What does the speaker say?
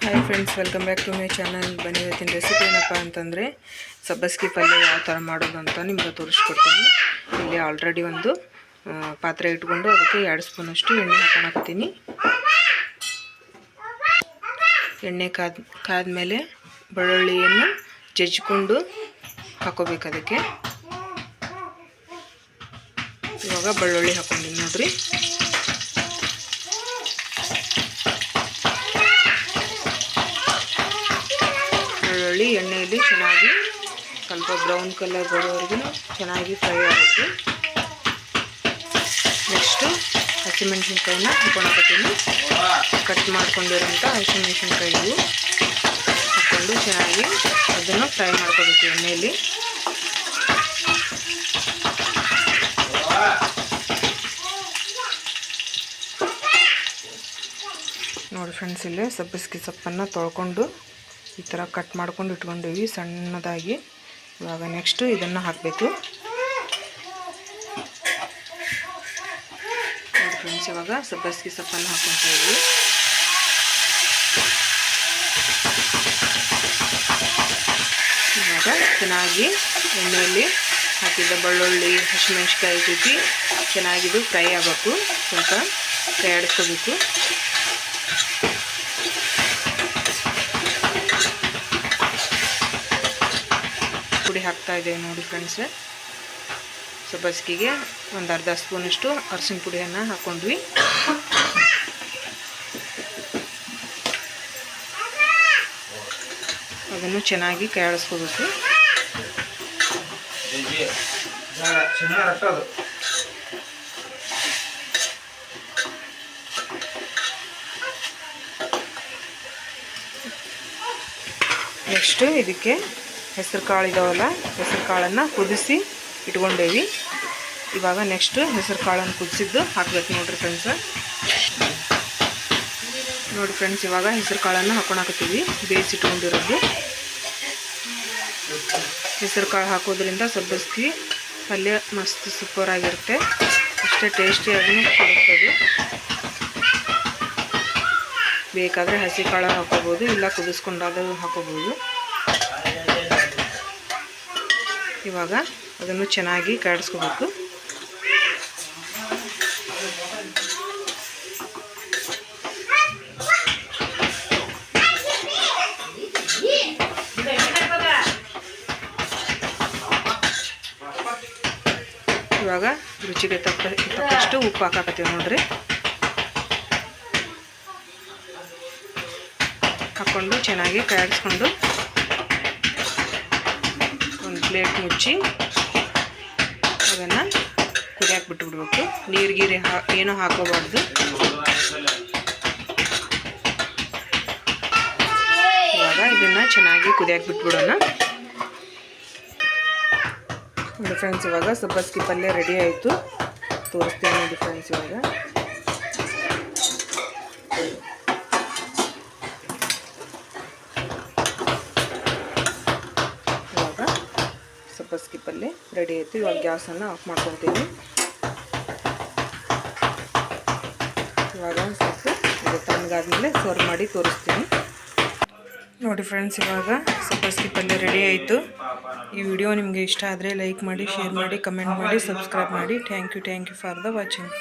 Hi friends, welcome back to my channel. ಬನ್ನಿ, ಇವತ್ತಿನ recipe ಏನಪ್ಪ ಅಂತಂದರೆ ಸಬ್ಬಸ್ಗೆ ಪಲ್ಯ ಯಾವ ಥರ ಮಾಡೋದು ಅಂತ ನಿಮ್ಗೆ ತೋರಿಸ್ಕೊಡ್ತೀನಿ. ಇಲ್ಲಿ ಆಲ್ರೆಡಿ ಒಂದು ಪಾತ್ರೆ ಇಟ್ಕೊಂಡು ಅದಕ್ಕೆ 2 ಸ್ಪೂನಷ್ಟು ಎಣ್ಣೆ ಹಾಕ್ಕೊಳಕತ್ತೀನಿ. ಎಣ್ಣೆ ಕಾದ್ಮೇಲೆ ಬೆಳ್ಳುಳ್ಳಿಯನ್ನು ಜಜ್ಜಿಕೊಂಡು ಹಾಕೋಬೇಕು. ಅದಕ್ಕೆ ಇವಾಗ ಬೆಳ್ಳುಳ್ಳಿ ಹಾಕ್ಕೊಂಡಿನಿ ನೋಡ್ರಿ. ಬೆಳ್ಳುಳ್ಳಿ ಎಣ್ಣೆಯಲ್ಲಿ ಚೆನ್ನಾಗಿ ಸ್ವಲ್ಪ ಬ್ರೌನ್ ಕಲರ್ ಬರೋವರೆಗೂ ಚೆನ್ನಾಗಿ ಫ್ರೈ ಆಗುತ್ತೆ. ನೆಕ್ಸ್ಟು ಹಸಿಮೆಣ್ಸಿನ್ಕಾಯಿನ ಹಾಕ್ಕೊಳಕತ್ತೀನಿ. ಕಟ್ ಮಾಡ್ಕೊಂಡಿರೋಂಥ ಹಸಿಮೆಣ್ಸಿನ್ಕಾಯಿ ಹಾಕ್ಕೊಂಡು ಚೆನ್ನಾಗಿ ಅದನ್ನು ಫ್ರೈ ಮಾಡ್ಕೋಬೇಕು ಎಣ್ಣೆಯಲ್ಲಿ. ನೋಡಿ ಫ್ರೆಂಡ್ಸ್, ಇಲ್ಲೇ ಸಬ್ಬಸ್ಗೆ ಸೊಪ್ಪನ್ನು ತೊಳ್ಕೊಂಡು ಈ ಥರ ಕಟ್ ಮಾಡ್ಕೊಂಡು ಇಟ್ಕೊಂಡಿವಿ ಸಣ್ಣದಾಗಿ. ಇವಾಗ ನೆಕ್ಸ್ಟು ಇದನ್ನು ಹಾಕಬೇಕು. ನೋಡಿ ಫ್ರೆಂಡ್ಸ್, ಇವಾಗ ಸಬ್ಬಸ್ಗೆ ಸೊಪ್ಪನ್ನು ಹಾಕ್ಕೊತಾ ಇದ್ವಿ. ಇವಾಗ ಚೆನ್ನಾಗಿ ಎಣ್ಣೆಯಲ್ಲಿ ಹಾಕಿದ್ದ ಬೆಳ್ಳುಳ್ಳಿ ಹಸಿಮೆಣ್ಸಿನ್ಕಾಯಿ ಜೊತೆ ಚೆನ್ನಾಗಿದು ಫ್ರೈ ಆಗಬೇಕು. ಸ್ವಲ್ಪ ಕೈ ಆಡಿಸ್ಕೋಬೇಕು. ಪುಡಿ ಹಾಕ್ತಾ ಇದ್ದೇವೆ ನೋಡಿ ಫ್ರೆಂಡ್ಸ್. ಸಬ್ಬಸ್ಗಿಗೆ ಒಂದು ಅರ್ಧ ಸ್ಪೂನಷ್ಟು ಅರಸಿನ ಪುಡಿಯನ್ನು ಹಾಕ್ಕೊಂಡ್ವಿ. ಅದನ್ನು ಚೆನ್ನಾಗಿ ಕೈ ಆಡಿಸ್ಕೋಬೇಕು. ನೆಕ್ಸ್ಟು ಇದಕ್ಕೆ ಹೆಸರು ಕಾಳು ಇದಾವಲ್ಲ, ಹೆಸರು ಕಾಳನ್ನು ಕುದಿಸಿ ಇಟ್ಕೊಂಡೇವಿ. ಇವಾಗ ನೆಕ್ಸ್ಟು ಹೆಸರು ಕಾಳನ್ನು ಕುದಿಸಿದ್ದು ಹಾಕ್ಬೇಕು ನೋಡ್ರಿ ಫ್ರೆಂಡ್ಸ್. ನೋಡಿ ಫ್ರೆಂಡ್ಸ್, ಇವಾಗ ಹೆಸರು ಕಾಳನ್ನು ಹಾಕ್ಕೊಳಕತ್ತೀವಿ, ಬೇಯಿಸಿಟ್ಕೊಂಡಿರೋದು. ಹೆಸರು ಕಾಳು ಹಾಕೋದ್ರಿಂದ ಸಬ್ಬಸ್ಗೆ ಪಲ್ಯ ಮಸ್ತ್ ಸೂಪರ್ ಆಗಿರುತ್ತೆ. ಅಷ್ಟೇ ಟೇಸ್ಟಿಯಾಗಿ ಕೊಡುತ್ತದೆ. ಬೇಕಾದರೆ ಹಸಿ ಕಾಳು ಹಾಕೋಬೋದು, ಇಲ್ಲ ಕುದಿಸ್ಕೊಂಡಾದರೂ ಹಾಕೋಬೋದು. ಇವಾಗ ಅದನ್ನು ಚೆನ್ನಾಗಿ ಕಾಡಿಸ್ಕೋಬೇಕು. ಇವಾಗ ರುಚಿಗೆ ತಕ್ಕಷ್ಟು ಉಪ್ಪು ಹಾಕಾಕತ್ತೀವಿ ನೋಡ್ರಿ. ಹಾಕ್ಕೊಂಡು ಚೆನ್ನಾಗಿ ಕಾಡಿಸ್ಕೊಂಡು ಒಂದು ಪ್ಲೇಟ್ ಮುಚ್ಚಿ ಅದನ್ನು ಕುದಿಯಕ್ಕೆ ಬಿಟ್ಬಿಡ್ಬೇಕು. ನೀರು ಏನೂ ಹಾಕೋಬಾರ್ದು. ಇವಾಗ ಇದನ್ನು ಚೆನ್ನಾಗಿ ಕುದಿಯಕ್ಕೆ ಬಿಟ್ಬಿಡೋಣ. ನೋಡಿ ಫ್ರೆಂಡ್ಸ್, ಇವಾಗ ಸಬ್ಬಸ್ಗೆ ಪಲ್ಯ ರೆಡಿ ಆಯಿತು. ತೋರಿಸ್ತೀನಿ ನೋಡಿ ಫ್ರೆಂಡ್ಸ್. ಇವಾಗ ಸಬ್ಬಸ್ಗೆ ಪಲ್ಯ ರೆಡಿ ಆಯಿತು. ಇವಾಗ ಗ್ಯಾಸನ್ನು ಆಫ್ ಮಾಡ್ಕೊತೀನಿ. ಇವಾಗ ಸ್ವಲ್ಪ ಇದು ತಣ್ಣಗಾದ್ಮೇಲೆ ಸರ್ವ್ ಮಾಡಿ ತೋರಿಸ್ತೀನಿ. ನೋಡಿ ಫ್ರೆಂಡ್ಸ್, ಇವಾಗ ಸಬ್ಬಸ್ಗೆ ಪಲ್ಯ ರೆಡಿ ಆಯಿತು. ಈ ವಿಡಿಯೋ ನಿಮಗೆ ಇಷ್ಟ ಆದರೆ ಲೈಕ್ ಮಾಡಿ, ಶೇರ್ ಮಾಡಿ, ಕಮೆಂಟ್ ಮಾಡಿ, ಸಬ್ಸ್ಕ್ರೈಬ್ ಮಾಡಿ. Thank you for the watching.